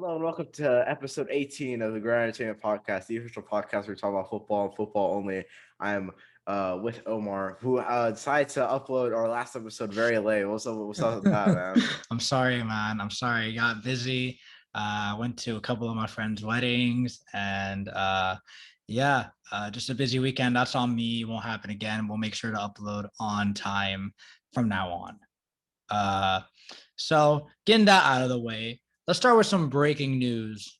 Hello and welcome to episode 18 of the Gridiron Entertainment podcast, the official podcast where we talk about football and football only. I'm with Omar, who decided to upload our last episode very late. What's up with that, man? I'm sorry, man. I'm sorry. I got busy. Went to a couple of my friends' weddings and just a busy weekend. That's on me. Won't happen again. We'll make sure to upload on time from now on. So getting that out of the way, let's start with some breaking news.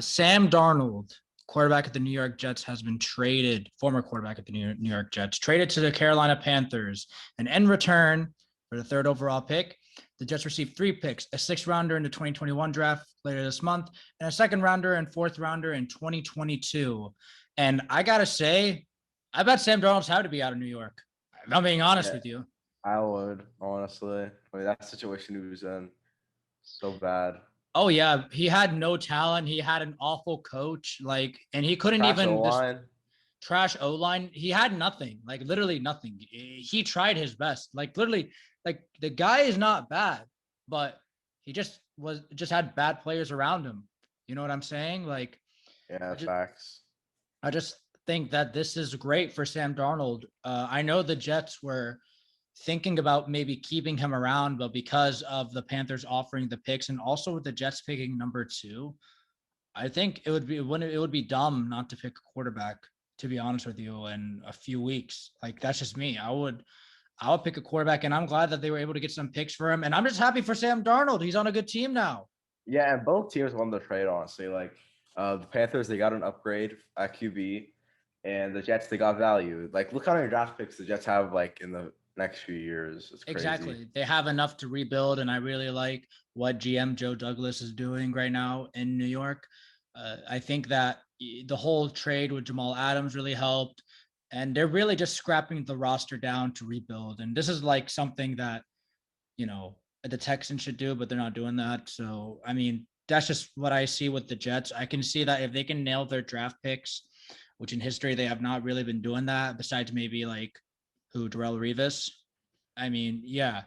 Sam Darnold, quarterback at the New York Jets, has been traded, former quarterback at the New York Jets, traded to the Carolina Panthers. And in return for the third overall pick, the Jets received 3 picks, a 6th rounder in the 2021 draft later this month, and a 2nd rounder and 4th rounder in 2022. And I got to say, I bet Sam Darnold's had to be out of New York. I'm being honest with you. I would, honestly. I mean, that situation he was in, so bad. Oh yeah, he had no talent. He had an awful coach, and he couldn't Trash even O-line. trash O line. He had nothing, literally nothing. He tried his best, literally, the guy is not bad, but he just had bad players around him. You know what I'm saying? Yeah, I just facts. I just think that this is great for Sam Darnold. I know the Jets were thinking about maybe keeping him around, but because of the Panthers offering the picks and also with the Jets picking number 2, I think it would be dumb not to pick a quarterback, to be honest with you, in a few weeks. That's just me. I would pick a quarterback, and I'm glad that they were able to get some picks for him. And I'm just happy for Sam Darnold. He's on a good team now. Yeah, and both teams won the trade, honestly. The Panthers, they got an upgrade at QB, and the Jets, they got value. Look how many draft picks the Jets have, in the next few years. It's crazy. Exactly. They have enough to rebuild, and I really like what GM Joe Douglas is doing right now in New York. I think that the whole trade with Jamal Adams really helped, and they're really just scrapping the roster down to rebuild. And this is something that, the Texans should do, but they're not doing that. So, I mean, that's just what I see with the Jets. I can see that if they can nail their draft picks, which in history they have not really been doing that, besides maybe Darrell Revis. I mean, yeah,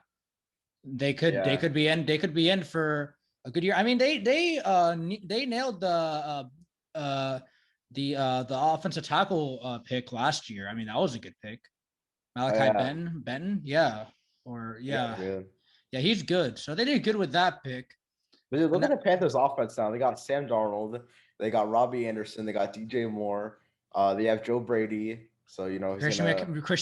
they could be in for a good year. I mean, they nailed the offensive tackle pick last year. I mean, that was a good pick. Malachi Benton, yeah, Good. yeah, he's good. So they did good with that pick. But dude, look And at the Panthers offense now. They got Sam Darnold, they got Robbie Anderson, they got DJ Moore, they have Joe Brady. So he's Christian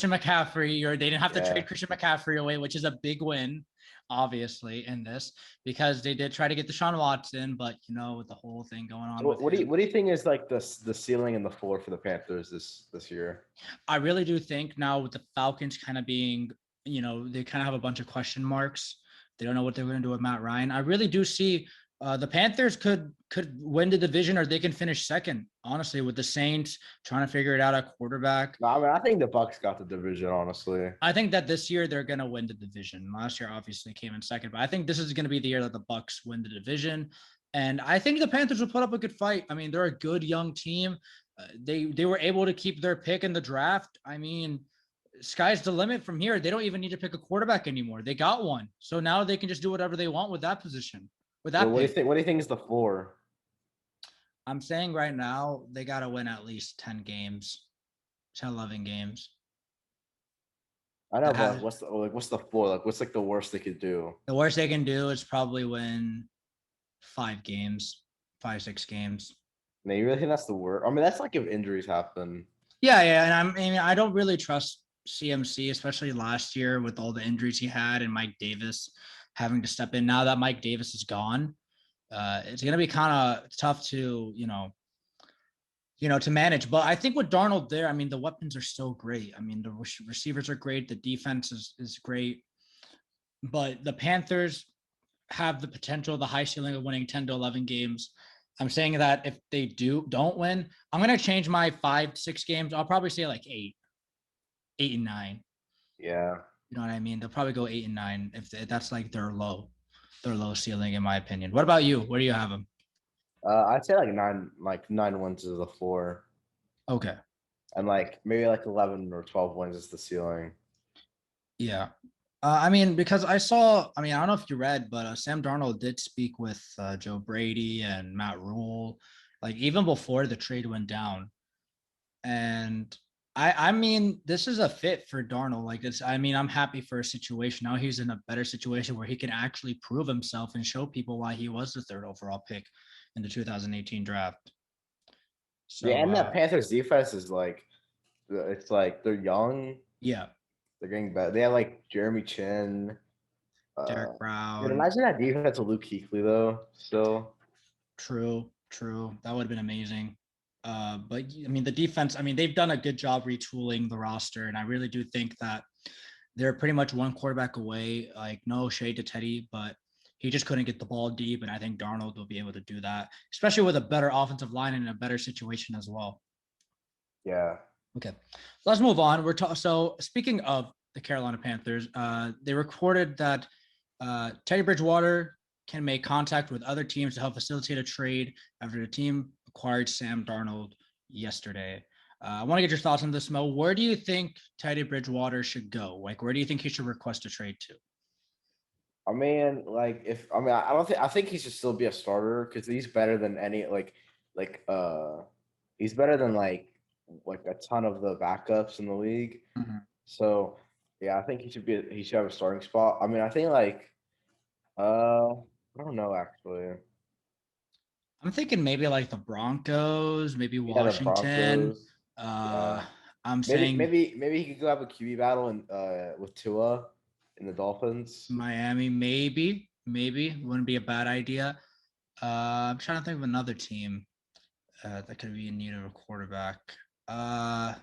McCaffrey, they didn't have to yeah. trade Christian McCaffrey away, which is a big win, obviously, in this, because they did try to get Deshaun Watson, but with the whole thing going on. What do you think is the ceiling and the floor for the Panthers this year? I really do think now with the Falcons kind of being, they kind of have a bunch of question marks. They don't know what they're going to do with Matt Ryan. I really do see the Panthers could win the division, or they can finish second, honestly, with the Saints trying to figure it out at quarterback. No, I mean, I think the Bucks got the division, honestly. I think that this year they're going to win the division. Last year obviously came in second, but I think this is going to be the year that the Bucks win the division. And I think the Panthers will put up a good fight. I mean, they're a good young team. They were able to keep their pick in the draft. I mean, sky's the limit from here. They don't even need to pick a quarterback anymore. They got one. So now they can just do whatever they want with that position. With that What do you think? What do you think is the floor? I'm saying right now they got to win at least 10 games, 10, 11 games. I know, but what's the floor? What's the worst they could do? The worst they can do is probably win 5 games, 5, 6 games. No, you really think that's the worst? I mean, that's if injuries happen. Yeah, and I don't really trust CMC, especially last year with all the injuries he had and Mike Davis having to step in. Now that Mike Davis is gone, it's going to be kind of tough to, to manage. But I think with Darnold there, I mean, the weapons are so great. I mean, the receivers are great. The defense is great. But the Panthers have the potential, the high ceiling of winning 10 to 11 games. I'm saying that if they don't win, I'm going to change my 5, 6 games. I'll probably say 8 and 9. Yeah. You know what I mean? They'll probably go 8 and 9 if that's their low ceiling, in my opinion. What about you? Where do you have them? I'd say 9 wins is the floor. Okay. And maybe 11 or 12 wins is the ceiling. Yeah. I mean, because I saw, I don't know if you read, but Sam Darnold did speak with Joe Brady and Matt Rule, like even before the trade went down. And I mean, this is a fit for Darnold. Like this, I mean, I'm happy for a situation. Now he's in a better situation where he can actually prove himself and show people why he was the third overall pick in the 2018 draft. Yeah, So and that Panthers defense is like, it's like they're young, yeah, they're getting better. They have like Jeremy Chin. Derek Dude, Brown. imagine that defense with Luke Kuechly though. Still, True, true. That would have been amazing. But I mean, the defense, I mean, they've done a good job retooling the roster. And I really do think that they're pretty much one quarterback away. Like, no shade to Teddy, but he just couldn't get the ball deep. And I think Darnold will be able to do that, especially with a better offensive line and a better situation as well. yeah. Okay, let's move on. So speaking of the Carolina Panthers, they recorded that Teddy Bridgewater can make contact with other teams to help facilitate a trade after the team acquired Sam Darnold yesterday. I want to get your thoughts on this, Mo. Where do you think Teddy Bridgewater should go? Like, where do you think he should request a trade to? I mean, like if I mean, I don't think I think he should still be a starter because he's better than any like he's better than like a ton of the backups in the league. Mhm. So yeah, I think he should have a starting spot. I mean, I think like I don't know actually. I'm thinking maybe like the Broncos, maybe Yeah, the Washington. Broncos. Uh, Yeah, I'm maybe saying maybe maybe he could go have a QB battle with Tua in the Dolphins. Miami, maybe wouldn't be a bad idea. I'm trying to think of another team that could be in need of a quarterback. Uh,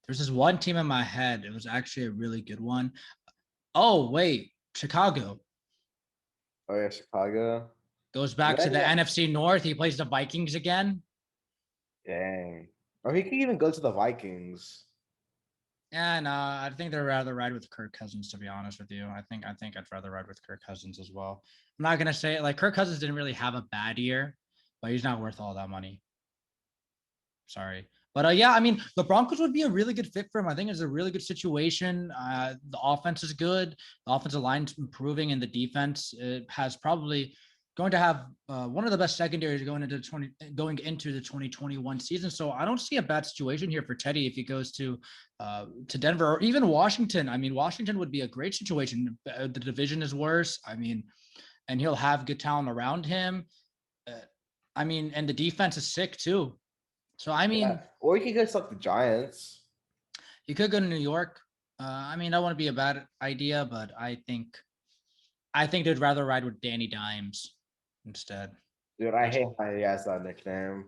there's this one team in my head. It was actually a really good one. Oh, wait, Chicago Oh yeah, Chicago. goes I back to mean, the yeah, NFC North. He plays the Vikings again. dang. Or he could even go to the Vikings. Yeah, no, I think they'd rather ride with Kirk Cousins, to be honest with you. I think I'd rather ride with Kirk Cousins as well. I'm not gonna say like Kirk Cousins didn't really have a bad year, but he's not worth all that money. Sorry. But yeah, I mean, the Broncos would be a really good fit for him. I think it's a really good situation. The offense is good. The offensive line's improving, and the defense has probably going to have one of the best secondaries going into the 2021 season. So I don't see a bad situation here for Teddy if he goes to Denver or even Washington. I mean, Washington would be a great situation. The division is worse. I mean, and he'll have good talent around him. Uh, I mean, and the defense is sick too. So I Yeah. mean, Or he could go to like the Giants. you could go to New York. I mean, that wouldn't be a bad idea, but I think they'd rather ride with Danny Dimes instead. Dude, I hate how he has that nickname.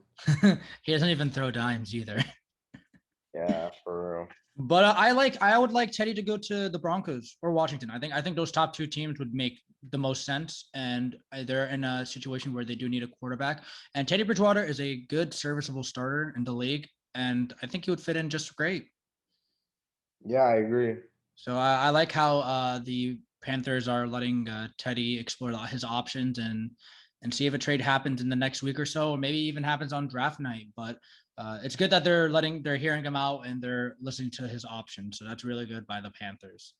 He doesn't even throw dimes either. Yeah, for real. But I would like Teddy to go to the Broncos or Washington. I think those top two teams would make the most sense, and they're in a situation where they do need a quarterback. And Teddy Bridgewater is a good, serviceable starter in the league, and I think he would fit in just great. Yeah, I agree. So I like how the Panthers are letting Teddy explore his options and see if a trade happens in the next week or so, or maybe even happens on draft night. But it's good that they're hearing him out and they're listening to his options. So that's really good by the Panthers.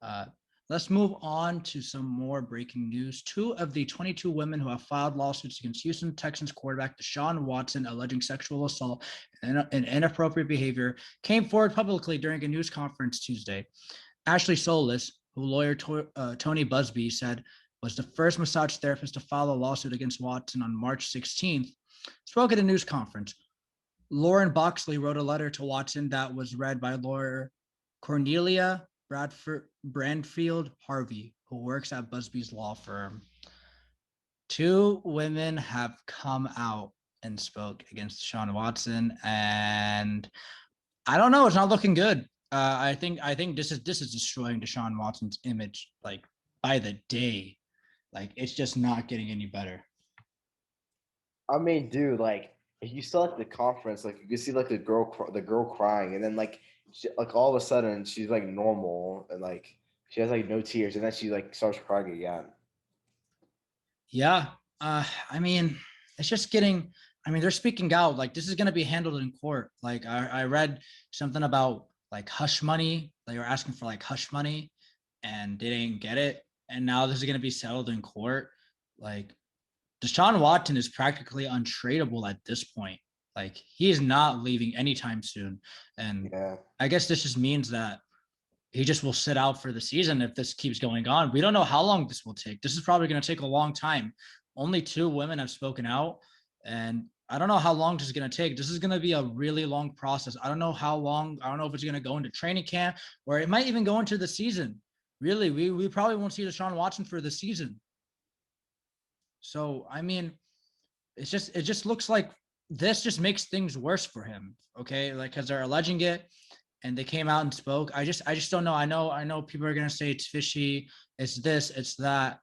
Uh, let's move on to some more breaking news. 2 of the 22 women who have filed lawsuits against Houston Texans quarterback Deshaun Watson alleging sexual assault and inappropriate behavior came forward publicly during a news conference Tuesday. Ashley Solis, who lawyer Tony Busby said was the first massage therapist to file a lawsuit against Watson on March 16th, spoke at a news conference. Lauren Boxley wrote a letter to Watson that was read by lawyer Cornelia Brandfield Harvey, who works at Busby's law firm. 2 women have come out and spoke against Sean Watson, and I don't know. It's not looking good. I think this is destroying Deshaun Watson's image like by the day. Like it's just not getting any better. I mean, dude, like if you saw like the conference, like you could see like the girl crying, and then like all of a sudden she's like normal and like she has like no tears, and then she like starts crying again. Yeah. I mean, it's just getting. I mean, they're speaking out like this is going to be handled in court. Like I read something about like hush money. They were asking for like hush money, and they didn't get it. And now this is going to be settled in court. Like, Deshaun Watson is practically untradeable at this point. Like, he is not leaving anytime soon. And I guess this just means that he just will sit out for the season if this keeps going on. We don't know how long this will take. This is probably going to take a long time. Only 2 women have spoken out, and I don't know how long this is going to take. This is going to be a really long process. I don't know how long. I don't know if it's going to go into training camp or it might even go into the season. Really, we probably won't see Deshaun Watson for the season. So, I mean, it just looks like this just makes things worse for him. Okay, like, because they're alleging it and they came out and spoke. I just don't know. I know people are gonna say it's fishy, it's this, it's that,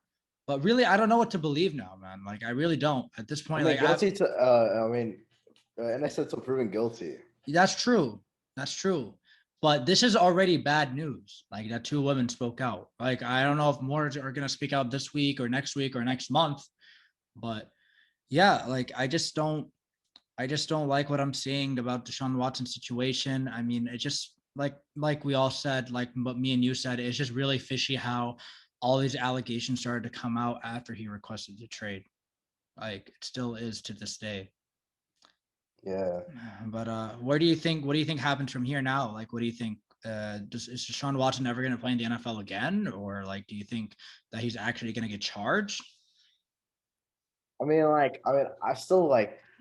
but really, I don't know what to believe now, man. Like, I really don't at this point. Guilty to innocent until proven guilty. That's true. That's true. But this is already bad news. Like, that 2 women spoke out. Like, I don't know if more are gonna speak out this week or next month, but yeah, like, I just don't like what I'm seeing about Deshaun Watson's situation. I mean, it just like we all said, like what me and you said, it's just really fishy how all these allegations started to come out after he requested the trade. Like, it still is to this day. Yeah. But what do you think happens from here now? Like, what do you think? Is Deshaun Watson ever going to play in the NFL again? Or, like, do you think that he's actually going to get charged? I still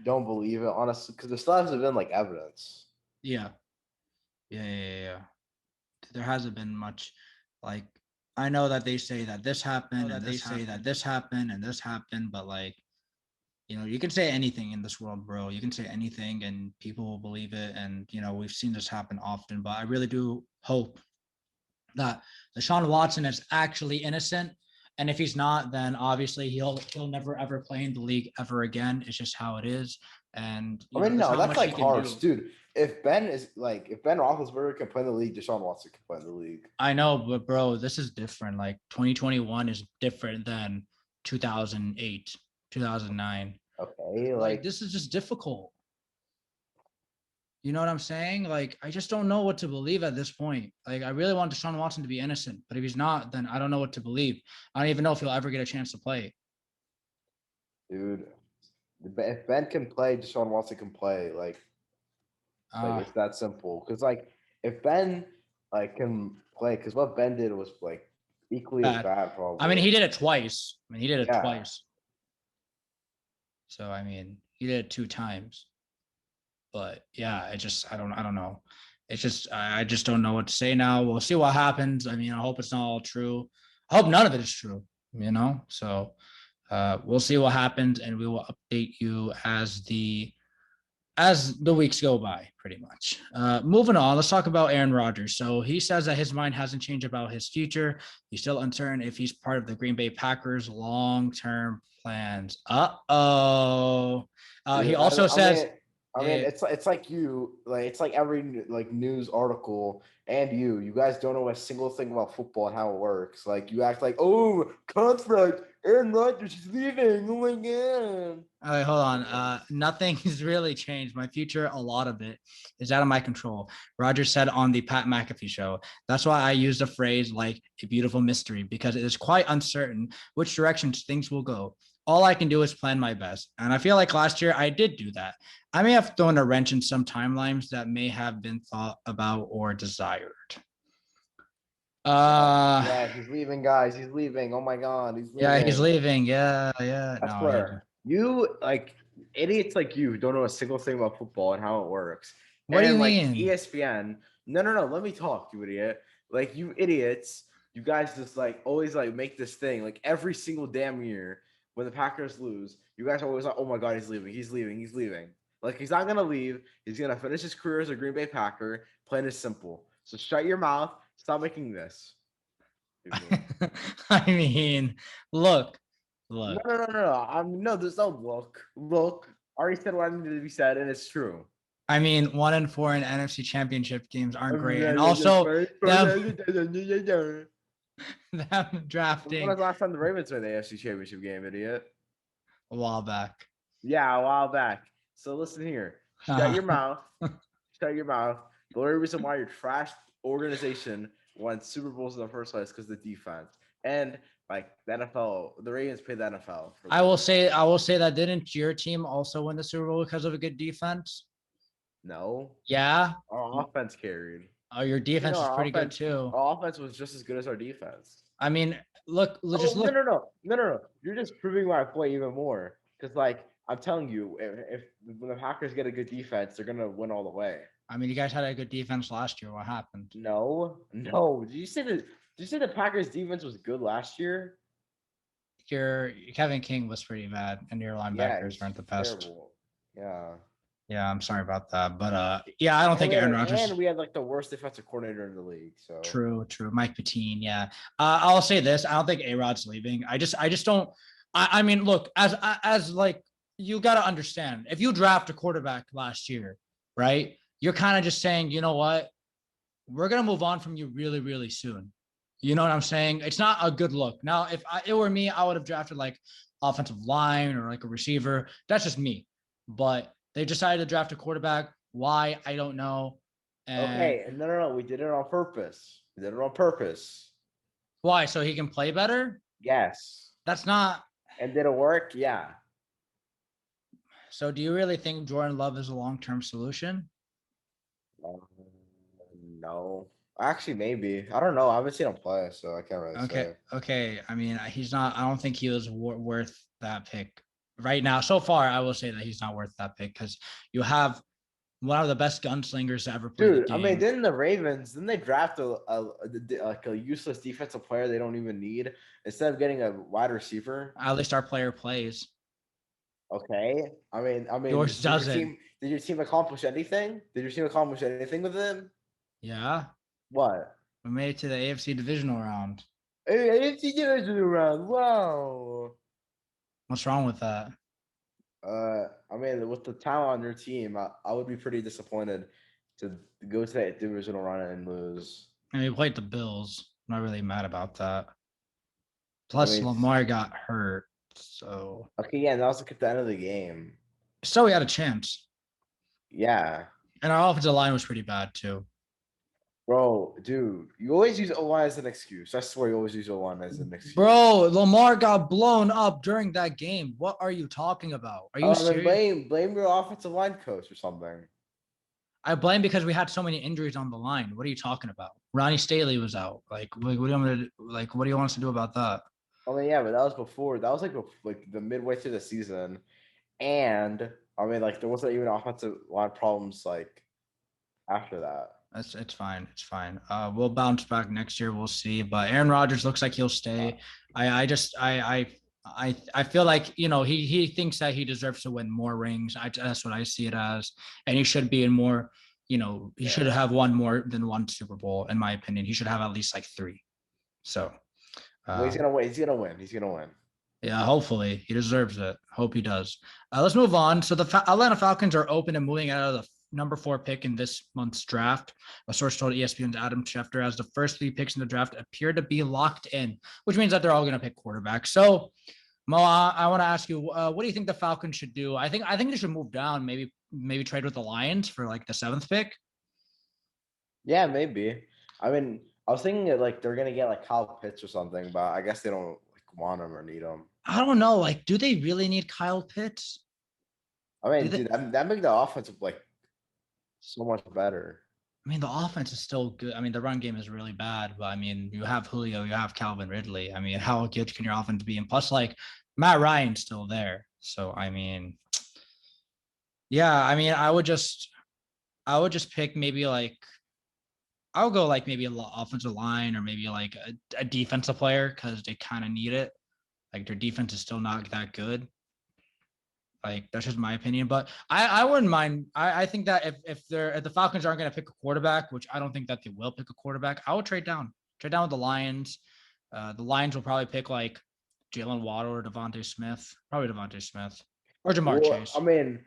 don't believe it, honestly, because there still hasn't been evidence. Yeah. There hasn't been much. Like, I know that they say that this happened, and they say that this happened, and this happened, but you can say anything in this world, bro. You can say anything, and people will believe it. And we've seen this happen often. But I really do hope that Deshaun Watson is actually innocent. And if he's not, then obviously he'll never ever play in the league ever again. It's just how it is. And no, that's harsh, dude. If Ben Roethlisberger can play in the league, Deshaun Watson can play in the league. I know, but bro, this is different. Like, 2021 is different than 2008, 2009. Okay, this is just difficult. You know what I'm saying? Like, I just don't know what to believe at this point. Like, I really want Deshaun Watson to be innocent, but if he's not, then I don't know what to believe. I don't even know if he'll ever get a chance to play. Dude, if Ben can play, Deshaun Watson can play. It's that simple. Because if Ben can play, because what Ben did was equally as bad, probably. I mean, he did it twice. So I mean, he did it 2 times. But yeah, I don't know. It's just, I just don't know what to say now. We'll see what happens. I mean, I hope it's not all true. I hope none of it is true, So we'll see what happens, and we will update you as the weeks go by, pretty much. Moving on, let's talk about Aaron Rodgers. So he says that his mind hasn't changed about his future. He's still uncertain if he's part of the Green Bay Packers' long-term plans. He also says... it's like you, it's like every news article, and you guys don't know a single thing about football and how it works. Like, you act like, oh, contract, Aaron Rodgers is leaving. Oh my god. All right, hold on. Nothing has really changed. My future, a lot of it, is out of my control. Rodgers said on the Pat McAfee show. That's why I used a phrase like a beautiful mystery, because it is quite uncertain which directions things will go. All I can do is plan my best. And I feel like last year I did do that. I may have thrown a wrench in some timelines that may have been thought about or desired. Yeah, he's leaving, guys. He's leaving. Oh my god, he's leaving. Yeah, he's leaving. Yeah. I swear. You idiots like you don't know a single thing about football and how it works. What do you mean? ESPN. No. Let me talk, you idiot. You idiots. You guys just always make this thing every single damn year when the Packers lose. You guys are always like, oh my god, he's leaving. He's leaving. He's leaving. He's not gonna leave. He's gonna finish his career as a Green Bay Packer. Plain and simple. So shut your mouth. Stop making this. I mean, look. No. No, there's no look. Look. I already said what needed to be said, and it's true. I mean, 1-4 in NFC Championship games aren't great, and also them drafting. When was the last time the Ravens won the AFC Championship game, idiot? A while back. Yeah, a while back. So listen here. Shut your mouth. Shut your mouth. The only reason why your trash organization won Super Bowls in the first place because of the defense. And like the NFL, the Ravens paid the NFL for I them. will say that didn't your team also win the Super Bowl because of a good defense? No, Yeah. our offense carried. Oh, your You know, defense is pretty good too. our offense was just as good as our defense. I mean, look, just Oh no look. no no no no no! You're just proving my point even more. Because like I'm telling you, if when the Packers get a good defense, they're gonna win all the way. I mean, you guys had a good defense last year. What happened? No, no. Did you say the Packers defense was good last year? Your Kevin King was pretty bad, and your Yeah, linebackers he's weren't the best. terrible. Yeah. Yeah, I'm sorry about that, but yeah, I don't think Aaron Rodgers. And we had like the worst defensive coordinator in the league. So True. Mike Patine, yeah. I'll say this: I don't think Arod's leaving. I just don't. I mean, look, as like you got to understand, if you draft a quarterback last year, right? You're kind of just saying, you know what, we're gonna move on from you really, really soon. You know what I'm saying? It's not a good look. Now, if it were me, I would have drafted like offensive line or like a receiver. That's just me. But they decided to draft a quarterback. Why? I don't know. And okay, no. We did it on purpose. We did it on purpose. why? So he can play better? Yes. That's not. And did it work? Yeah. So do you really think Jordan Love is a long-term solution? No. Actually, maybe. I don't know. I haven't seen him play, so I can't really say. Okay. I mean, he's not. I don't think he was worth that pick right now. So far, I will say that he's not worth that pick because you have one of the best gunslingers to ever play the Dude, game. I mean, didn't the Ravens, didn't they draft like a useless defensive player they don't even need instead of getting a wide receiver? At least our player plays. Okay. I mean, Yours doesn't. Did your team accomplish anything? Did your team accomplish anything with him? Yeah. What? We made it to the AFC divisional round. AFC division round. Wow. What's wrong with that? I mean, with the talent on your team, I would be pretty disappointed to go to that divisional round and lose. I mean, we played the Bills. I'm not really mad about that. I Plus, mean, Lamar got hurt. So. okay, yeah, that was like at the end of the game. So we had a chance. Yeah. And our offensive line was pretty bad too. Bro, dude, you always use O-line as an excuse. I swear you always use O-line as an excuse. Bro, Lamar got blown up during that game. What are you talking about? Are you serious? Blame your offensive line coach or something. I blame because we had so many injuries on the line. What are you talking about? Ronnie Staley was out. What do you want me to what do you want us to do about that? I mean, yeah, but that was before. That was like the midway through the season, and I mean, like there wasn't even offensive line problems like after that. It's fine. It's fine. We'll bounce back next year. We'll see. But Aaron Rodgers looks like he'll stay. I feel like he thinks that he deserves to win more rings. That's what I see it as, and he should be in more. He should have won more than one Super Bowl, in my opinion. He should have at least like 3. So. Well, he's gonna win. He's gonna win. He's gonna win. Yeah, hopefully he deserves it. Hope he does. Let's move on. So the Atlanta Falcons are open and moving out of the number 4 pick in this month's draft. A source told ESPN's Adam Schefter as the first 3 picks in the draft appear to be locked in, which means that they're all going to pick quarterback. So, Mo, I want to ask you, what do you think the Falcons should do? I think they should move down, maybe trade with the Lions for like the 7th pick. Yeah, maybe. I mean, I was thinking that like they're gonna get like Kyle Pitts or something, but I guess they don't like want him or need him. I don't know. Like, do they really need Kyle Pitts? I mean, dude, that make the offense like so much better. I mean, the offense is still good. I mean, the run game is really bad, but I mean, you have Julio, you have Calvin Ridley. I mean, how good can your offense be? And plus, like, Matt Ryan's still there. So, I mean, yeah, I mean, I would just pick maybe like, I'll go like maybe an offensive line or maybe like a defensive player because they kind of need it. Like their defense is still not that good. Like that's just my opinion, but I wouldn't mind. I think that if the Falcons aren't going to pick a quarterback, which I don't think that they will pick a quarterback, I would trade down with the Lions. The Lions will probably pick like Jalen Waddle or Devontae Smith, probably Devontae Smith or Jamar Chase. I mean,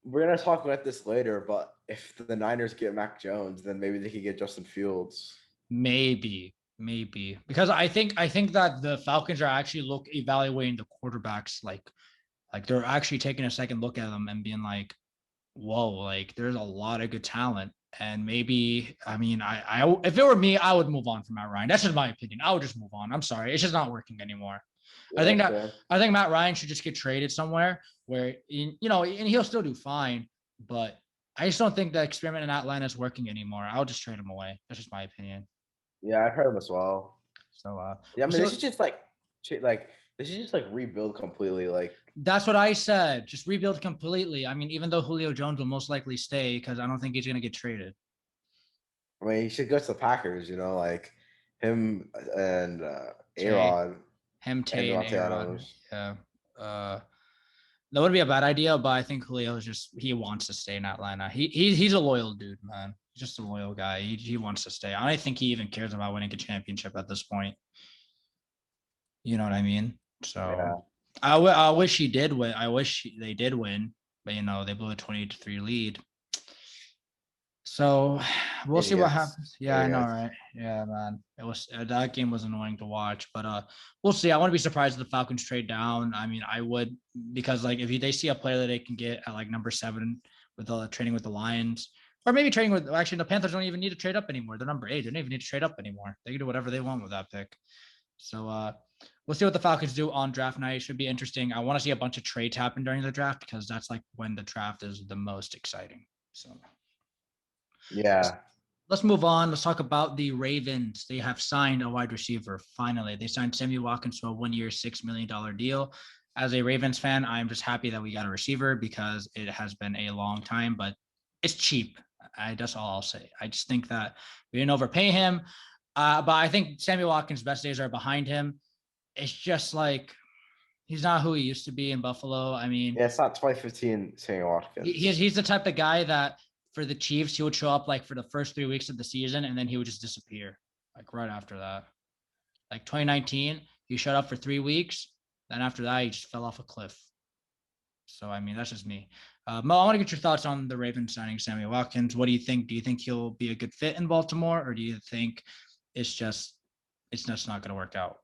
we're gonna talk about this later, but if the Niners get Mac Jones, then maybe they could get Justin Fields. Maybe because I think that the Falcons are actually evaluating the quarterbacks like they're actually taking a second look at them and being like, whoa, like there's a lot of good talent And maybe, I mean, I if it were me, I would move on from Matt Ryan. That's just my opinion. I would just move on. I'm sorry. It's just not working anymore. Yeah, I think Matt Ryan should just get traded somewhere where, you know, and he'll still do fine, but I just don't think the experiment in Atlanta is working anymore. I'll just trade him away. That's just my opinion. Yeah, I've heard him as well. So, Yeah, I mean, they should just they should just like rebuild completely. Like that's what I said. Just rebuild completely. I mean, even though Julio Jones will most likely stay because I don't think he's going to get traded. I mean, he should go to the Packers. You know, like him and Tay, Arod him, and Tay, and Devontae Arod. Adams. Yeah. That would be a bad idea, but I think Julio is just he wants to stay in Atlanta. He's a loyal dude, man. He's just a loyal guy. He wants to stay. I don't think he even cares about winning a championship at this point. You know what I mean? So Yeah. I wish he did win. I wish they did win, but you know, they blew a 28-3 lead. So we'll see what happens. Yeah, I know, right? Yeah, man. It was that game was annoying to watch, but we'll see. I want to be surprised if the Falcons trade down. I mean, I would, because like if they see a player that they can get at like number 7 with the trading with the Lions, or maybe trading with actually the Panthers don't even need to trade up anymore. They're number 8. They don't even need to trade up anymore. They can do whatever they want with that pick. So we'll see what the Falcons do on draft night. It should be interesting. I want to see a bunch of trades happen during the draft because that's like when the draft is the most exciting. So yeah. Let's move on. Let's talk about the Ravens. They have signed a wide receiver. Finally, they signed Sammy Watkins to a 1-year, $6 million deal. As a Ravens fan, I'm just happy that we got a receiver because it has been a long time, but it's cheap. That's all I'll say. I just think that we didn't overpay him. But I think Sammy Watkins' best days are behind him. It's just like he's not who he used to be in Buffalo. I mean, yeah, it's not 2015 Sammy Watkins. He's the type of guy that for the Chiefs, he would show up like for the first 3 weeks of the season and then he would just disappear like right after that. Like 2019, he showed up for 3 weeks. Then after that, he just fell off a cliff. So, I mean, that's just me. Mo, I want to get your thoughts on the Ravens signing Sammy Watkins. What do you think? Do you think he'll be a good fit in Baltimore, or do you think it's just not going to work out?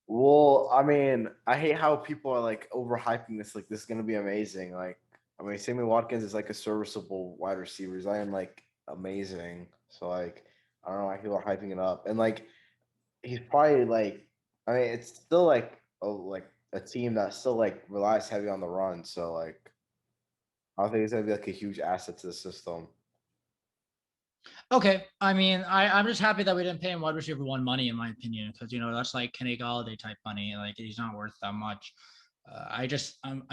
Well, I mean, I hate how people are like overhyping this. Like, this is going to be amazing. Like, I mean, Sammy Watkins is like a serviceable wide receiver. I am like amazing. So, like, I don't know why people are hyping it up. And like, he's probably like, I mean, it's still like a team that still like relies heavy on the run. So, like, I don't think he's gonna be like a huge asset to the system. Okay. I mean, I'm just happy that we didn't pay him wide receiver 1 money, in my opinion, because, you know, that's like Kenny Galladay type money. Like, he's not worth that much. I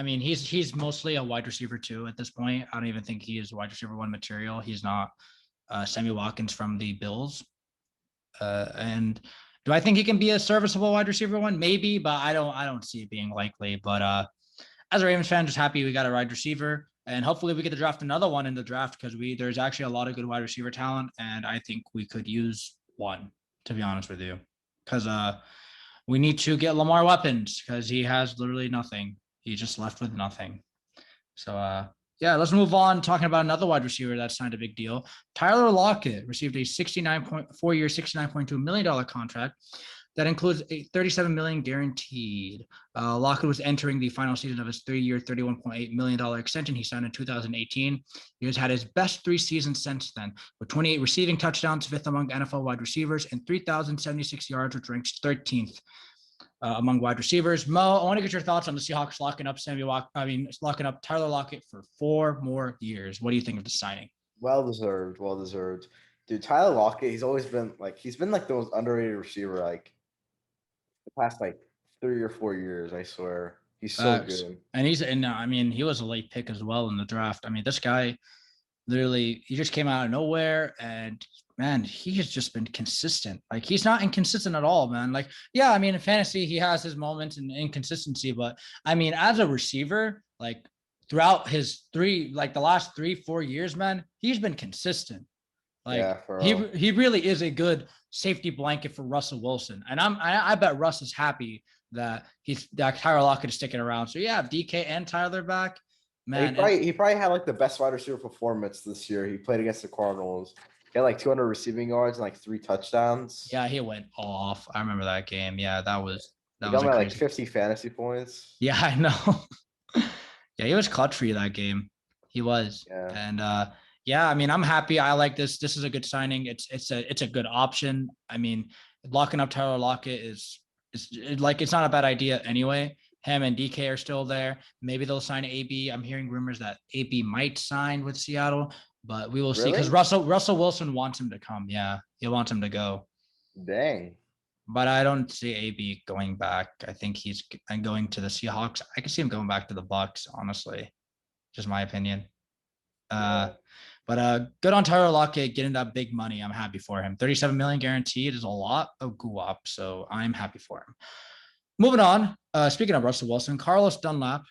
mean, he's mostly a wide receiver 2 at this point. I don't even think he is wide receiver 1 material. He's not Sammy Watkins from the Bills. And do I think he can be a serviceable wide receiver 1? Maybe, but I don't see it being likely. But as a Ravens fan, just happy we got a wide receiver. And hopefully we get to draft another one in the draft because there's actually a lot of good wide receiver talent. And I think we could use one, to be honest with you. Because we need to get Lamar weapons because he has literally nothing. He just left with nothing. So yeah, let's move on. Talking about another wide receiver that signed a big deal. Tyler Lockett received a $4-year, $69.2 million contract that includes a $37 million guaranteed. Lockett was entering the final season of his 3-year, $31.8 million extension he signed in 2018. He has had his best 3 seasons since then, with 28 receiving touchdowns, 5th among NFL wide receivers, and 3,076 yards, which ranks 13th among wide receivers. Mo, I want to get your thoughts on the Seahawks locking up Tyler Lockett for 4 more years. What do you think of the signing? Well deserved. Dude, Tyler Lockett, he's been like the most underrated receiver like the past like 3 or 4 years, I swear. He's so good. And I mean, he was a late pick as well in the draft. I mean, this guy literally, he just came out of nowhere and man, he has just been consistent. Like, he's not inconsistent at all, man. Like, yeah, I mean, in fantasy, he has his moments and inconsistency, but I mean, as a receiver, like throughout his the last 3-4 years, man, he's been consistent. Like, yeah, he really is a good safety blanket for Russell Wilson. And I bet Russ is happy that Tyler Lockett is sticking around. So yeah, DK and Tyler back. Man, he probably had like the best wide receiver performance this year. He played against the Cardinals. He had like 200 receiving yards and like 3 touchdowns. Yeah, he went off. I remember that game. Yeah, that was like 50 fantasy points. Yeah, I know. Yeah, he was clutch for you that game. He was. Yeah. And Yeah, I mean, I'm happy. I like this. This is a good signing. It's a good option. I mean, locking up Tyler Lockett it's not a bad idea anyway. Him and DK are still there. Maybe they'll sign AB. I'm hearing rumors that AB might sign with Seattle, but we will see because Really? Russell Wilson wants him to come. Yeah, he wants him to go. Dang. But I don't see AB going back. I think he's going to the Seahawks. I can see him going back to the Bucks, honestly. Just my opinion. Yeah. But good on Tyler Lockett getting that big money. I'm happy for him. 37 million guaranteed is a lot of guap, so I'm happy for him. Moving on. Speaking of Russell Wilson, Carlos Dunlap,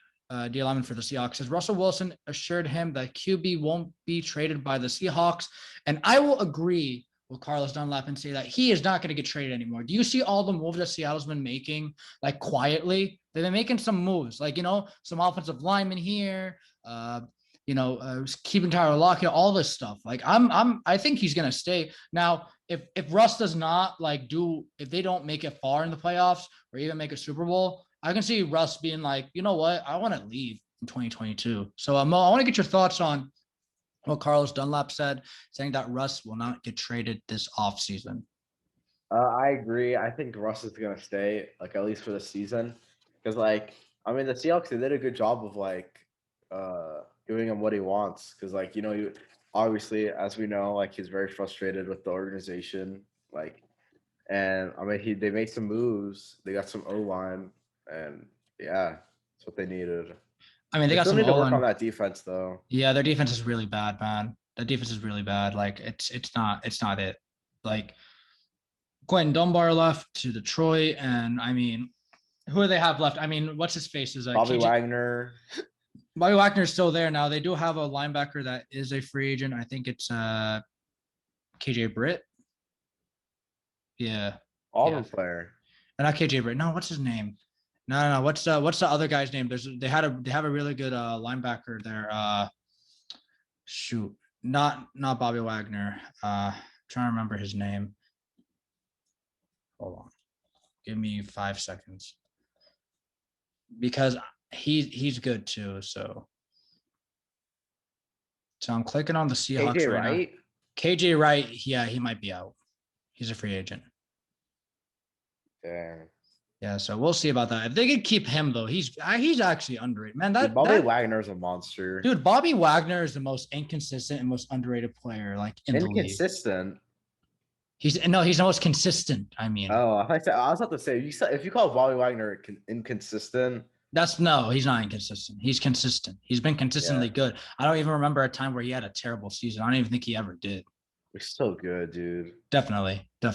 D lineman for the Seahawks, says Russell Wilson assured him that QB won't be traded by the Seahawks, and I will agree with Carlos Dunlap and say that he is not going to get traded anymore. Do you see all the moves that Seattle's been making, like quietly? They've been making some moves, like some offensive linemen here. Keeping Tyler Lockett, all this stuff. Like I think he's gonna stay. Now, if Russ does not if they don't make it far in the playoffs or even make a Super Bowl, I can see Russ being like, you know what, I want to leave in 2022. So Mo, I want to get your thoughts on what Carlos Dunlap said, saying that Russ will not get traded this offseason. I agree. I think Russ is gonna stay, like at least for the season, because the Seahawks they did a good job of giving him what he wants. Because you obviously, as we know, he's very frustrated with the organization. And they made some moves. They got some O line, and yeah, that's what they needed. I mean, they got still some need to work O-line. on that defense though. Yeah, their defense is really bad, man. The defense is really bad. Like it's not it. Like Quentin Dunbar left to Detroit, and I mean, who do they have left? I mean, what's his face is Bobby Wagner. Bobby Wagner is still there now. They do have a linebacker that is a free agent. I think it's KJ Britt. Yeah, Auburn player. Not KJ Britt. No, what's his name? No. What's the other guy's name? They have a really good linebacker there. Shoot, not Bobby Wagner. Trying to remember his name. Hold on, give me 5 seconds because he's good too. So I'm clicking on the Seahawks KJ right Wright? now. KJ Wright, yeah, he might be out. He's a free agent. Dang. Yeah, so we'll see about that. If they could keep him though, he's actually underrated. Man, Bobby Wagner is a monster. Dude, Bobby Wagner is the most inconsistent and most underrated player in the league. Inconsistent. He's the most consistent. I mean, I was about to say if you call Bobby Wagner inconsistent, he's not inconsistent. He's consistent. He's been consistently good. I don't even remember a time where he had a terrible season. I don't even think he ever did. He's so good, dude. Definitely. So I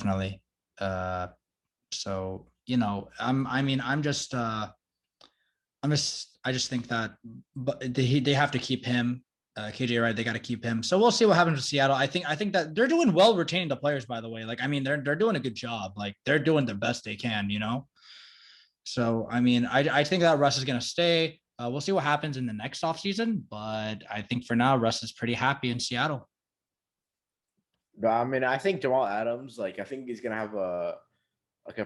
just think that, but they have to keep him. KJ Wright, they got to keep him. So we'll see what happens with Seattle. I think that they're doing well retaining the players, by the way. They're doing a good job. They're doing the best they can, So, I think that Russ is going to stay. We'll see what happens in the next offseason, but I think for now, Russ is pretty happy in Seattle. I think Jamal Adams, I think he's going to have a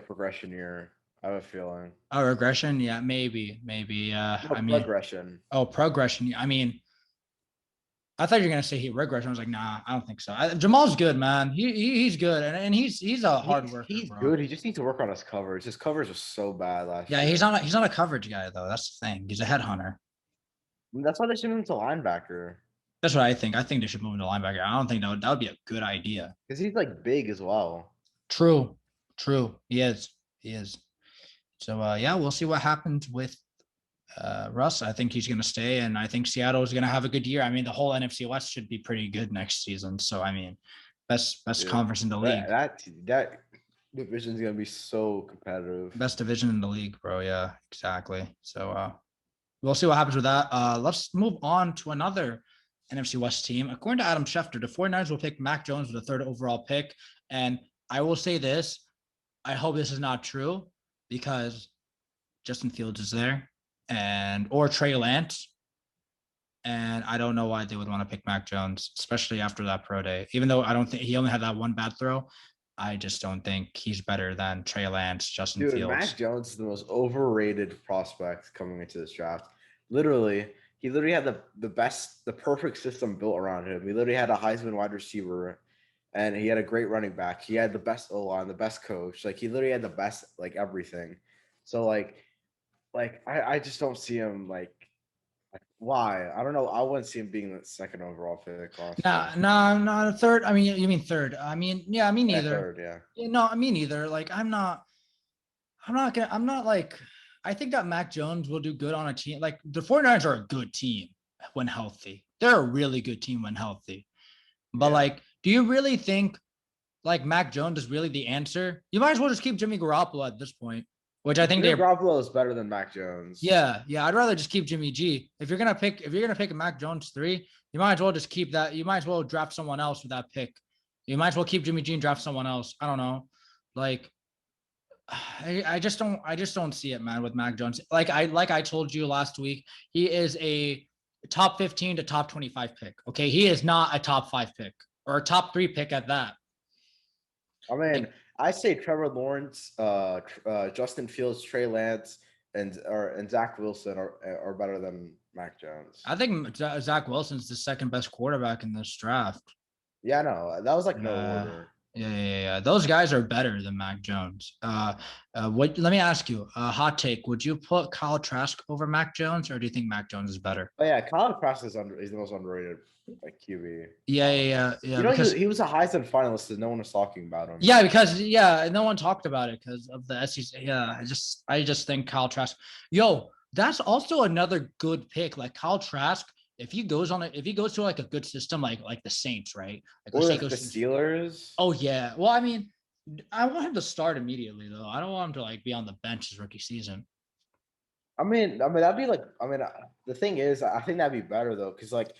progression year. I have a feeling. Oh, regression? Yeah, maybe. Progression. Oh, progression. I thought you were gonna say regression. I was like, nah, I don't think so. Jamal's good, man. He's good, and he's a hard worker. He's bro. good. He just needs to work on his coverage. His coverage was so bad last year. Yeah, he's not a coverage guy though. That's the thing. He's a headhunter. That's why they should move him to linebacker. That's what I think. I think they should move him to linebacker. I don't think that would be a good idea. Because he's big as well. True. He is. So we'll see what happens with Russ. I think he's going to stay, and I think Seattle is going to have a good year. The whole NFC West should be pretty good next season. So best conference in the league. That division is going to be so competitive. Best division in the league, bro. Yeah, exactly. So we'll see what happens with that. Let's move on to another NFC West team. According to Adam Schefter, the 49ers will pick Mac Jones with the 3rd overall pick. And I will say this, I hope this is not true because Justin Fields is there or Trey Lance. And I don't know why they would want to pick Mac Jones, especially after that pro day. Even though I don't think he only had that one bad throw, I just don't think he's better than Trey Lance, Justin Fields. Mac Jones is the most overrated prospect coming into this draft. Literally, he literally had the perfect system built around him. He literally had a Heisman wide receiver, and he had a great running back. He had the best O-line, the best coach. Like he literally had the best like everything. So I just don't see him why? I don't know. I wouldn't see him being the second overall pick. Honestly, No, third. I mean, you mean third? I mean, yeah, me yeah, neither. third, yeah. No, me neither. Like, I'm not like, I think that Mac Jones will do good on a team. Like, the 49ers are a good team when healthy. They're a really good team when healthy. But, Yeah. like, do you really think, like, Mac Jones is really the answer? You might as well just keep Jimmy Garoppolo at this point, which I think Jimmy Garoppolo is better than Mac Jones. Yeah. I'd rather just keep Jimmy G. If you're gonna pick a Mac Jones 3, you might as well just keep that. You might as well draft someone else with that pick. You might as well keep Jimmy G and draft someone else. I don't know. Like, I just don't see it, man, with Mac Jones. Like I told you last week, he is a top 15 to top 25 pick. Okay. He is not a top 5 pick or a top 3 pick at that. I mean, I say Trevor Lawrence, Justin Fields, Trey Lance, and Zach Wilson are better than Mac Jones. I think Zach Wilson's the second best quarterback in this draft. Yeah, no, that was like no order. Yeah. Those guys are better than Mac Jones. Let me ask you a hot take. Would you put Kyle Trask over Mac Jones, or do you think Mac Jones is better? Oh yeah, Kyle Trask is the most underrated QB. Yeah. You know, he was a Heisman finalist, and no one was talking about him. Yeah, because no one talked about it because of the SEC. Yeah, I just think Kyle Trask. Yo, that's also another good pick. Like Kyle Trask, if he goes to like a good system, like the Saints, right? Like or like the Steelers. Oh yeah. Well, I mean, I want him to start immediately though. I don't want him to like be on the bench his rookie season. I mean, that'd be like. I mean, the thing is, I think that'd be better though, because like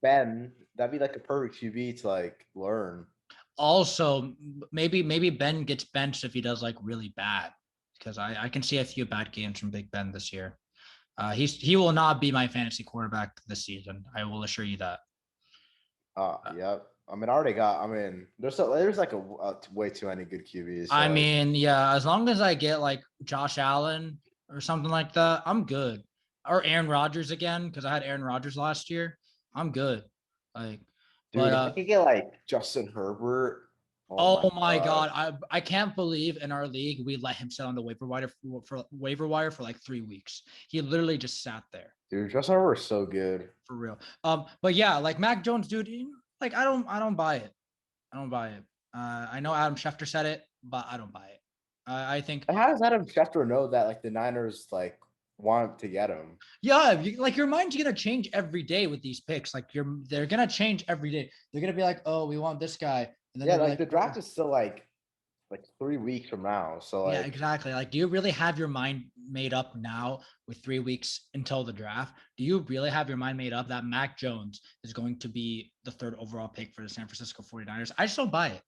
Ben, that'd be like a perfect QB to like learn. Also, maybe Ben gets benched if he does like really bad, because I can see a few bad games from Big Ben this year. He will not be my fantasy quarterback this season. I will assure you that. Yep. I mean, I already got. I mean, there's like a way too many good QBs. So I mean, yeah, as long as I get like Josh Allen or something like that, I'm good. Or Aaron Rodgers again, because I had Aaron Rodgers last year. I'm good. Like, dude, if I could get like Justin Herbert. Oh my God. I can't believe in our league we let him sit on the waiver wire for like 3 weeks. He literally just sat there. Dude, Justin Herbert is so good. For real. But yeah, like Mac Jones, dude, like I don't buy it. I don't buy it. I know Adam Schefter said it, but I don't buy it. I think. How does Adam Schefter know that like the Niners like want to get him? Yeah, like your mind's gonna change every day with these picks. Like they're gonna change every day. They're gonna be like, oh, we want this guy. And then like the draft is still like 3 weeks from now. So yeah, exactly. Like, do you really have your mind made up now with 3 weeks until the draft? Do you really have your mind made up that Mac Jones is going to be the 3rd overall pick for the San Francisco 49ers? I just don't buy it.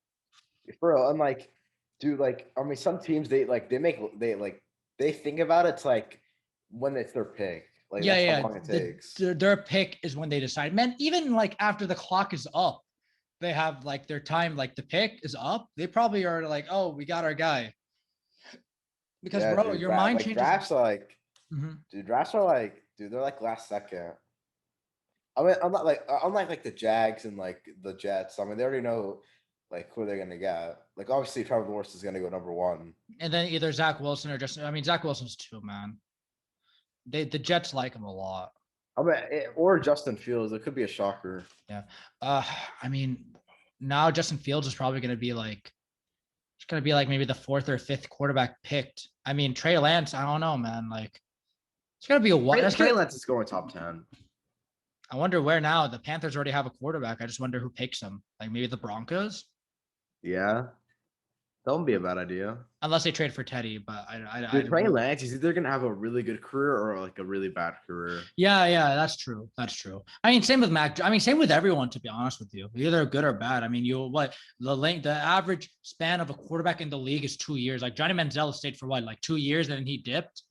For real. And like, dude, like, I mean, some teams they think about it to like when it's their pick. Like, yeah, that's how long it takes. Their pick is when they decide. Man, even like after the clock is up, they have like their time, like the pick is up. They probably are like, oh, we got our guy. Because bro, dude, your mind changes. Drafts are like, drafts are like, dude, they're like last second. I mean, unlike like the Jags and like the Jets. I mean, they already know like who they're gonna get. Like obviously, Trevor Lawrence is gonna go number 1. And then either Zach Wilson or Zach Wilson's 2, man. The Jets like him a lot. I mean, or Justin Fields. It could be a shocker. Yeah. I mean, now Justin Fields is probably going to be like, it's going to be like maybe the 4th or 5th quarterback picked. I mean, Trey Lance, I don't know, man. Like, it's going to be a what? Trey Lance is going top 10. I wonder where now. The Panthers already have a quarterback. I just wonder who picks him. Like maybe the Broncos? Yeah. That wouldn't be a bad idea. Unless they trade for Teddy, but Trey Lance is either gonna have a really good career or like a really bad career. Yeah, that's true. That's true. I mean, same with Mac. I mean, same with everyone. To be honest with you, either good or bad. I mean, the average span of a quarterback in the league is 2 years. Like Johnny Manziel stayed for what, like 2 years, and then he dipped.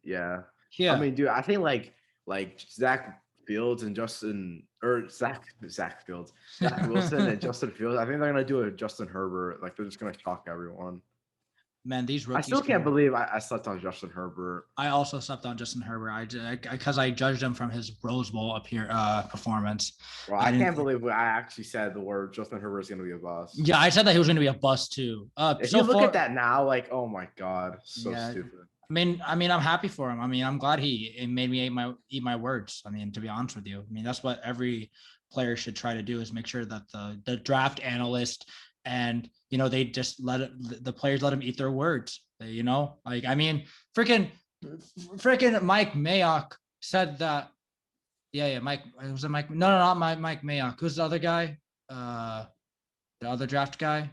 Yeah. I mean, dude, I think like Zach Fields and Zach Wilson and Justin Fields. I think they're gonna do a Justin Herbert. Like they're just gonna shock everyone. man, these I rookies. still can't believe I slept on Justin Herbert. I also slept on Justin Herbert. Because I judged him from his Rose Bowl performance. Well, I can't believe I actually said the word Justin Herbert is going to be a bust. Yeah, I said that he was going to be a bust too. If you look at that now, like, oh my god, so stupid. I mean, I'm happy for him. I mean, I'm glad it made me eat my words. I mean, to be honest with you, I mean that's what every player should try to do is make sure that the draft analyst and they just the players let them eat their words. Like I mean, freaking Mike Mayock said that. Yeah, Mike. Was it Mike? No, not Mike Mayock. Who's the other guy? The other draft guy.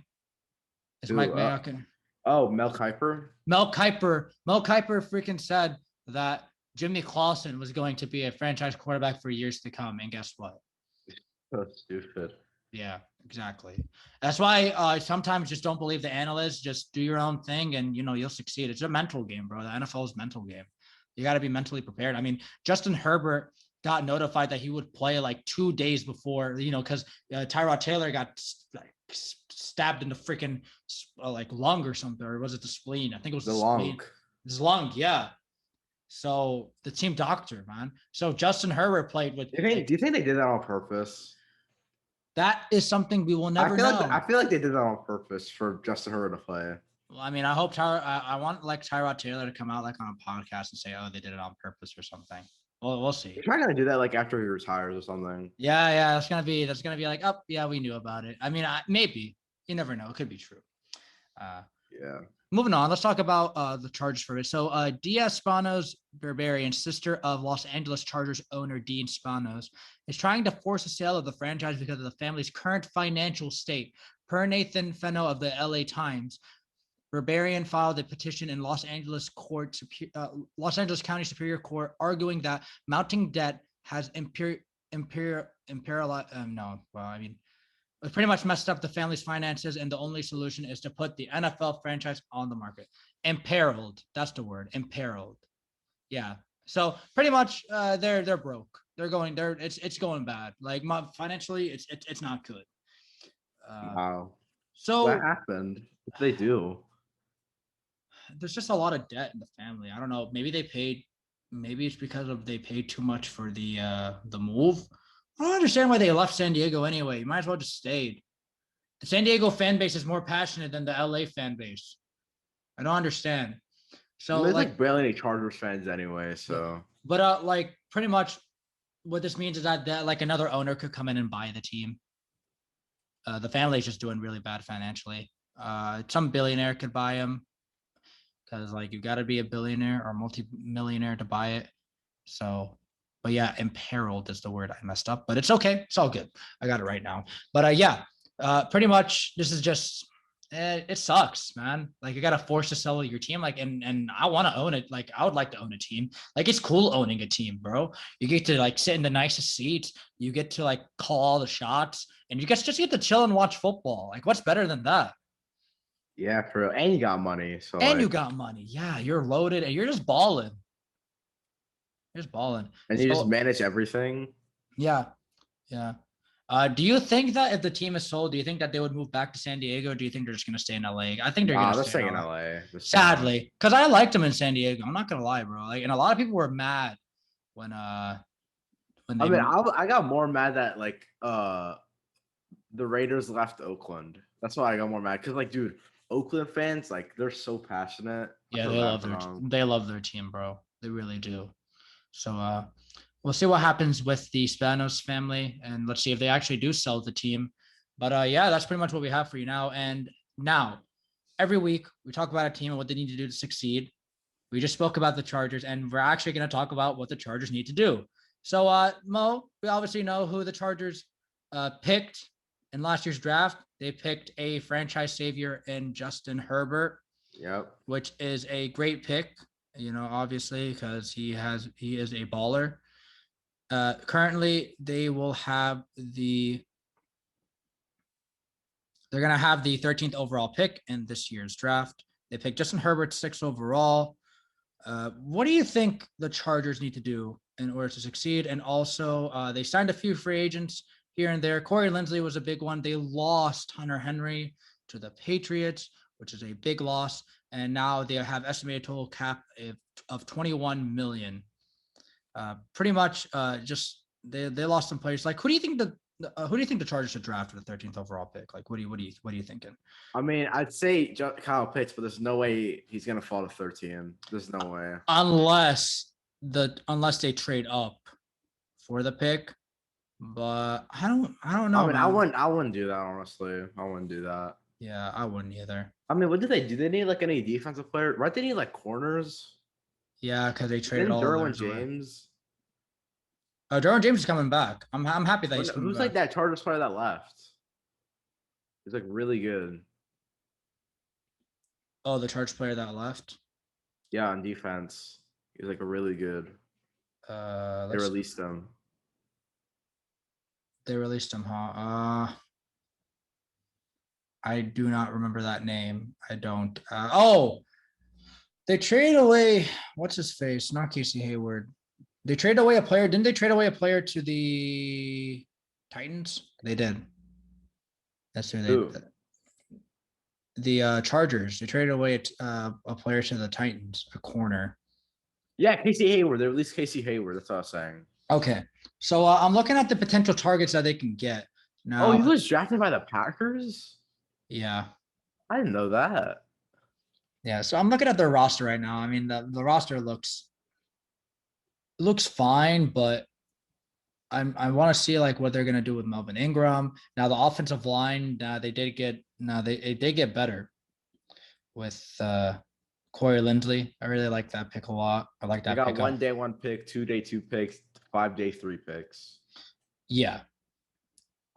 Is Mike Mayock? Mel Kiper. Mel Kiper freaking said that Jimmy Clausen was going to be a franchise quarterback for years to come, and guess what? So stupid. Yeah, exactly. That's why sometimes just don't believe the analysts. Just do your own thing, and you'll succeed. It's a mental game, bro. The NFL is a mental game. You got to be mentally prepared. I mean, Justin Herbert got notified that he would play like 2 days before, because Tyrod Taylor got stabbed in the freaking like lung or something, or was it the spleen? I think it was the spleen. His lung, yeah. So the team doctor, man. So Justin Herbert played with. Do you think they did that on purpose? That is something we will never know. I feel like they did that on purpose for Justin Herbert to play. Well, I mean, I hope I want like Tyrod Taylor to come out like on a podcast and say, "Oh, they did it on purpose" or something. Well, we'll see. They're not gonna do that like after he retires or something. Yeah. That's gonna be like, oh yeah, we knew about it. I mean, maybe. You never know. It could be true. Yeah. Moving on, let's talk about the Chargers for it. So, Dea Spanos Berberian, sister of Los Angeles Chargers owner Dean Spanos, is trying to force a sale of the franchise because of the family's current financial state. Per Nathan Fenno of the LA Times, Berberian filed a petition in Los Angeles County Superior Court, arguing that mounting debt has it pretty much messed up the family's finances, and the only solution is to put the NFL franchise on the market. Imperiled. That's the word. Imperiled. Yeah. So pretty much, they're broke. It's going bad. Like financially, it's not good. Wow. So what happened? What did they do? There's just a lot of debt in the family. I don't know. Maybe it's because they paid too much for the move. I don't understand why they left San Diego anyway. You might as well just stayed. The San Diego fan base is more passionate than the LA fan base. I don't understand. So there's like barely any Chargers fans anyway. So, but like pretty much, what this means is that like another owner could come in and buy the team. The family is just doing really bad financially. Some billionaire could buy him because like you got to be a billionaire or multi-millionaire to buy it. So. But yeah, imperiled is the word I messed up, but it's okay. It's all good. I got it right now. But pretty much this is just, it sucks, man. Like you got to force to sell your team. Like, and I want to own it. Like I would like to own a team. Like it's cool owning a team, bro. You get to like sit in the nicest seats. You get to like call all the shots and you just get to chill and watch football. Like what's better than that? Yeah, for real. And you got money. So you got money. Yeah, you're loaded and you're just balling. Here's balling. And you just manage everything. Yeah. Do you think that if the team is sold, do you think that they would move back to San Diego? Or do you think they're just going to stay in LA? I think they're going to stay in LA. Sadly, because I liked them in San Diego. I'm not going to lie, bro. Like, and a lot of people were mad when they I got more mad that like the Raiders left Oakland. That's why I got more mad because like, dude, Oakland fans like they're so passionate. Yeah, they love their team, bro. They really do. So we'll see what happens with the Spanos family, and let's see if they actually do sell the team. But that's pretty much what we have for you now. And now, every week we talk about a team and what they need to do to succeed. We just spoke about the Chargers, and we're actually going to talk about what the Chargers need to do. So Mo, we obviously know who the Chargers picked in last year's draft. They picked a franchise savior in Justin Herbert. Yep. Which is a great pick. Obviously, because he is a baller. Currently, they're going to have the 13th overall pick in this year's draft. They picked Justin Herbert 6th overall. What do you think the Chargers need to do in order to succeed? And also, they signed a few free agents here and there. Corey Linsley was a big one. They lost Hunter Henry to the Patriots, which is a big loss. and now they have estimated total cap of 21 million. Pretty much just they lost some players. Like, who do you think the Chargers should draft with the 13th overall pick? Like, what are you thinking? I mean, I'd say Kyle Pitts, but there's no way he's gonna fall to 13. There's no way. Unless they trade up for the pick. But I don't know. I mean, man. I wouldn't do that, honestly. I wouldn't do that. Yeah, I wouldn't either. I mean, what did they do? They need like any defensive player, right? They need like corners. Yeah, because they traded Then all of Derwin theirs away. James. Derwin James is coming back. I'm happy that he's coming Who's back. like that Chargers player that left? He's like really good. Oh, the Chargers player that left. Yeah, on defense, he's like a really good. They released him. They released him, huh? I do not remember that name. I don't. They traded away. What's his face? Not Casey Hayward. They traded away a player. Didn't they trade away a player to the Titans? They did. That's who they did. The Chargers. They traded away a player to the Titans, a corner. Yeah, Casey Hayward. They released Casey Hayward. That's what I was saying. Okay. So I'm looking at the potential targets that they can get. Now, he was drafted by the Packers? Yeah. I didn't know that. Yeah, so I'm looking at their roster right now. I mean, the roster looks fine, but I want to see like what they're gonna do with Melvin Ingram. Now the offensive line, they did get better with Corey Lindley. I really like that pick a lot. I like that. They got 1 day 1 pick, 2 day 2 picks, 5 day 3 picks. Yeah.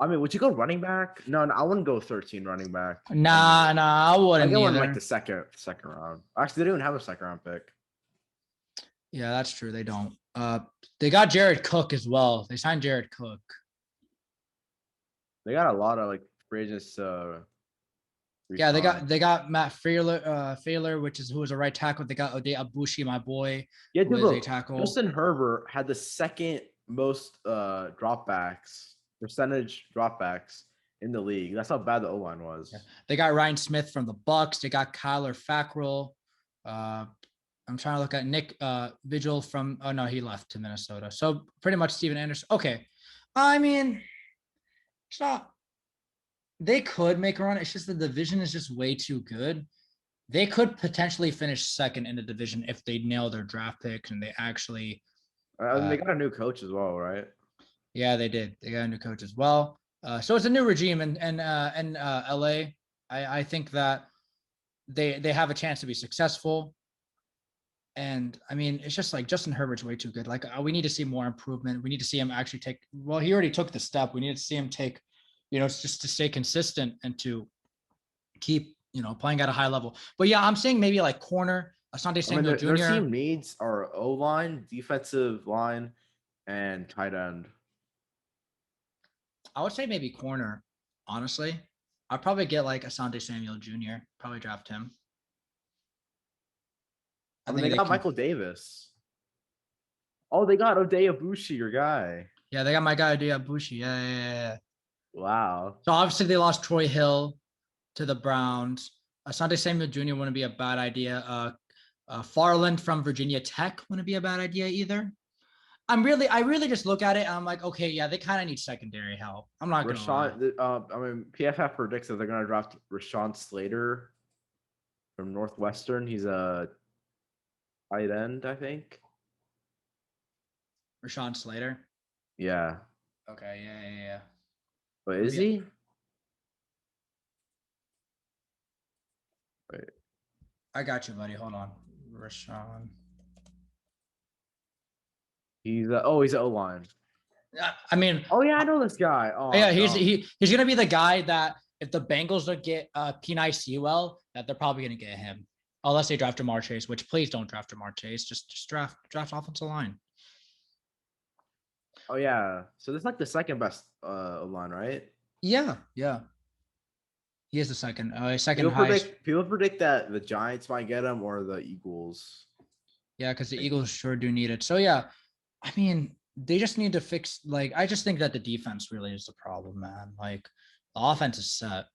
I mean, would you go running back? No, I wouldn't go 13 running back. Nah, I wouldn't. I go in like the second round. Actually, they don't even have a second round pick. Yeah, that's true. They don't. They got Jared Cook as well. They signed Jared Cook. They got a lot of like free agents. Yeah, they got Matt Failer, who was a right tackle. They got Ode Abushi, my boy. Yeah, dude, a tackle. Justin Herbert had the second most percentage dropbacks in the league. That's how bad the O-line was. Yeah. They got Ryan Smith from the Bucks. They got Kyler Fackrell. I'm trying to look at Nick Vigil from. Oh no, he left to Minnesota. So pretty much Steven Anderson. Okay, I mean, it's not. They could make a run. It's just the division is just way too good. They could potentially finish second in the division if they nail their draft picks and they actually. They got a new coach as well, right? Yeah, they did. They got a new coach as well. So it's a new regime in LA. I think that they have a chance to be successful. And I mean, it's just like Justin Herbert's way too good. Like we need to see more improvement. We need to see him actually take. Well, he already took the step. We need to see him take. Just to stay consistent and to keep playing at a high level. But yeah, I'm saying maybe like corner. Asante Samuel Jr. Their team needs are O-line, defensive line, and tight end. I would say maybe corner. Honestly, I'd probably get like Asante Samuel Jr. Probably draft him. I think they got Michael Davis. Oh, they got Ode Abushi, your guy. Yeah, they got my guy Ode Abushi. Yeah. Wow. So obviously they lost Troy Hill to the Browns. Asante Samuel Jr. wouldn't be a bad idea. Farland from Virginia Tech wouldn't be a bad idea either. I really just look at it and I'm like, okay, yeah, they kind of need secondary help. I'm not going to lie. PFF predicts that they're going to draft Rashawn Slater from Northwestern. He's a tight end, I think. Rashawn Slater? Yeah. Okay, yeah. But is he? Wait. I got you, buddy. Hold on. Rashawn. He's an O-line. I mean. Oh yeah, I know this guy. Oh yeah, he's gonna be the guy that if the Bengals don't get P.I. Sewell, that they're probably gonna get him, unless they draft Jamar Chase. Which please don't draft Jamar Chase. Just draft offensive line. Oh yeah, so this is like the second best line, right? Yeah. He is the second highest. People predict that the Giants might get him or the Eagles. Yeah, because the Eagles sure do need it. So yeah, I mean, they just need to fix. Like, I just think that the defense really is the problem, man. Like, the offense is set.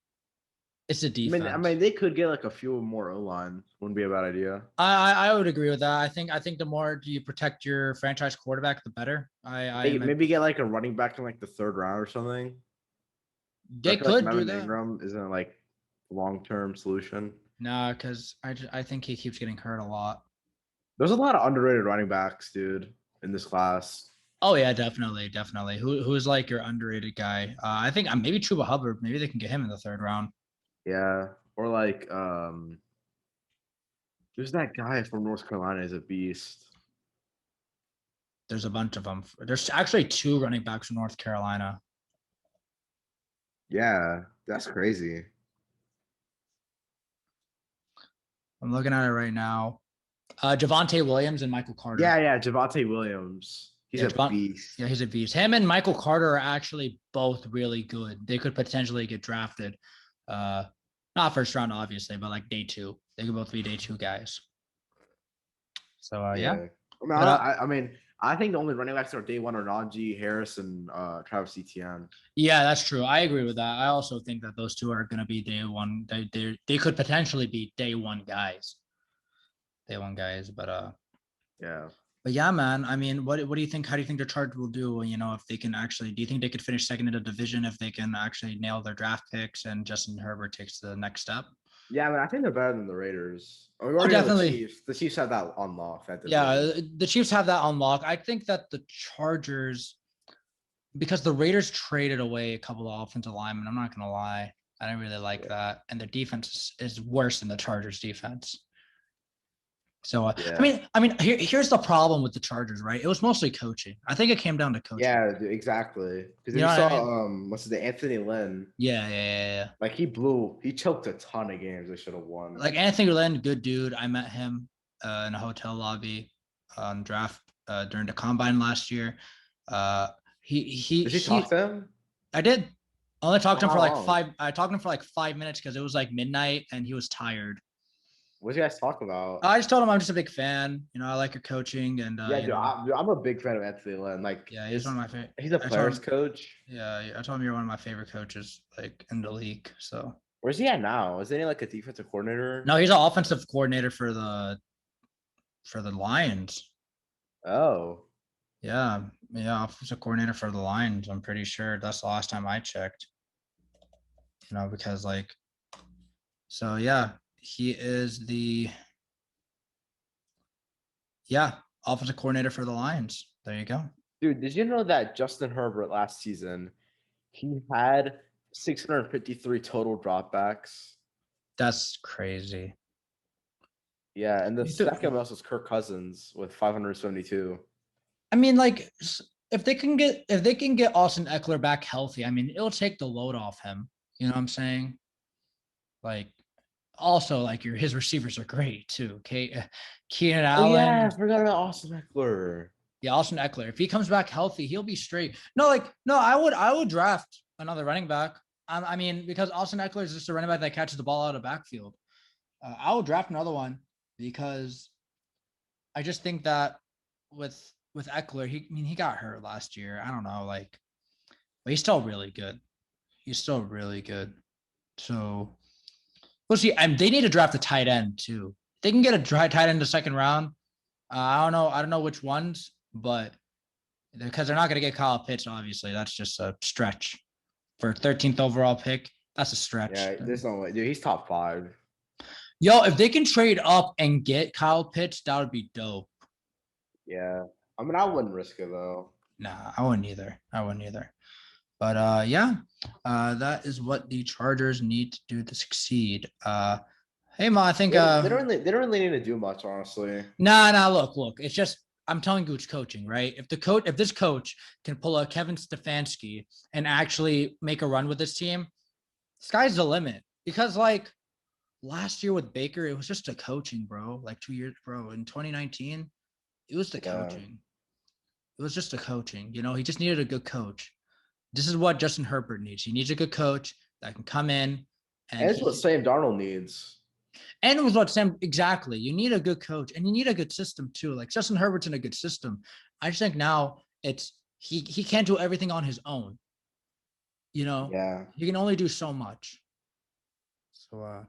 It's a defense. I mean, they could get like a few more O-line. Wouldn't be a bad idea. I would agree with that. I think the more you protect your franchise quarterback, the better. Maybe get like a running back in like the 3rd round or something. They I feel like could do Melvin that. Ingram isn't like a long-term solution. No, because I think he keeps getting hurt a lot. There's a lot of underrated running backs, dude, in this class. Oh yeah, definitely. Who's like your underrated guy? I think maybe Chuba Hubbard. Maybe they can get him in the 3rd round. Yeah, or like there's that guy from North Carolina is a beast. There's a bunch of them. There's actually 2 running backs from North Carolina. Yeah, that's crazy. I'm looking at it right now. Javonte Williams and Michael Carter. Yeah, Javonte Williams. He's a beast. Yeah, he's a beast. Him and Michael Carter are actually both really good. They could potentially get drafted. Not 1st round, obviously, but like day 2. They could both be day 2 guys. So yeah. I mean, I think the only running backs that are day 1 are Najee Harris and Travis Etienne. Yeah, that's true. I agree with that. I also think that those 2 are going to be day 1. They could potentially be day 1 guys. But yeah. But yeah, man. I mean, what do you think? How do you think the Chargers will do? If they can actually, do you think they could finish 2nd in the division if they can actually nail their draft picks and Justin Herbert takes the next step? Yeah, I mean, I think they're better than the Raiders. Definitely. The Chiefs have that unlocked. Yeah, the Chiefs have that unlocked. I think that the Chargers, because the Raiders traded away a couple of offensive linemen, I'm not going to lie. I didn't really like that. And their defense is worse than the Chargers defense. So, yeah. I mean, here's the problem with the Chargers, right? It was mostly coaching. I think it came down to coaching. Yeah, exactly. Because you saw, what's his name, Anthony Lynn. Yeah. Like he choked a ton of games they should have won. Like Anthony Lynn, good dude. I met him in a hotel lobby on draft during the combine last year. Did you talk to him? I did. I only talked to him for like 5. I talked to him for like 5 minutes because it was like midnight and he was tired. What did you guys talk about? I just told him I'm just a big fan. I like your coaching and I'm a big fan of Anthony Lynn. Like, yeah, he's one of my favorite. He's a players coach. Yeah, I told him you're one of my favorite coaches, like in the league. So where's he at now? Is he like a defensive coordinator? No, he's an offensive coordinator for the Lions. Oh, yeah, offensive coordinator for the Lions. I'm pretty sure that's the last time I checked. Because like, so yeah. He is the offensive coordinator for the Lions. There you go. Dude, did you know that Justin Herbert last season, he had 653 total dropbacks? That's crazy. Yeah, and the second most was Kirk Cousins with 572. I mean, like, if they can get Austin Eckler back healthy, I mean, it'll take the load off him. You know what I'm saying? Like, also, like his receivers are great too. Keenan Allen. Yeah, I forgot about Austin Eckler. Yeah, Austin Eckler. If he comes back healthy, he'll be straight. No, I would draft another running back. I mean, because Austin Eckler is just a running back that catches the ball out of the backfield. I would draft another one because I just think that with Eckler, he got hurt last year. I don't know, but he's still really good. So we'll see. They need to draft a tight end too. They can get a tight end in the 2nd round. I don't know which ones, but because they're not going to get Kyle Pitts, obviously, that's just a stretch. For 13th overall pick, that's a stretch. Yeah, there's no way, dude. He's top 5. Yo, if they can trade up and get Kyle Pitts, that would be dope. Yeah, I mean, I wouldn't risk it though. Nah, I wouldn't either. But that is what the Chargers need to do to succeed. Hey, Ma, I think they don't really need to do much, honestly. Nah. Look. It's just I'm telling you, it's coaching, right? If this coach can pull a Kevin Stefanski and actually make a run with this team, sky's the limit. Because like last year with Baker, it was just a coaching, bro. Like 2 years, bro. In 2019, it was the coaching. It was just a coaching. He just needed a good coach. This is what Justin Herbert needs. He needs a good coach that can come in. And it's what Sam Darnold needs. And with what Sam, exactly. You need a good coach and you need a good system too. Like Justin Herbert's in a good system. I just think now he can't do everything on his own. Yeah. He can only do so much. So,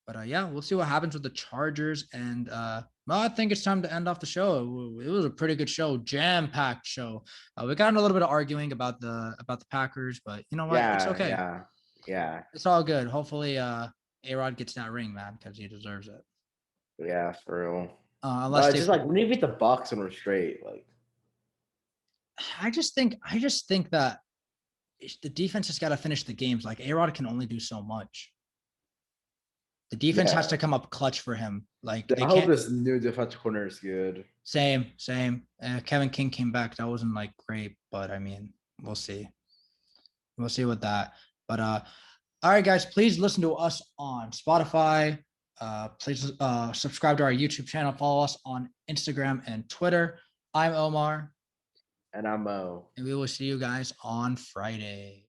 but yeah, we'll see what happens with the Chargers. And well, I think it's time to end off the show. It was a pretty good show, jam-packed show. We got in a little bit of arguing about the Packers, but you know what? It's okay. Yeah. It's all good. Hopefully, Arod gets that ring, man, because he deserves it. Yeah, for real. Unless it's just like when you beat the Bucks and we're straight, like I just think that the defense has got to finish the games. Like Arod can only do so much. The defense has to come up clutch for him. Like I hope this new defensive corner is good. Same. Kevin King came back. That wasn't like great, but I mean, we'll see. We'll see with that. But all right, guys, please listen to us on Spotify. Please subscribe to our YouTube channel. Follow us on Instagram and Twitter. I'm Omar. And I'm Mo. And we will see you guys on Friday.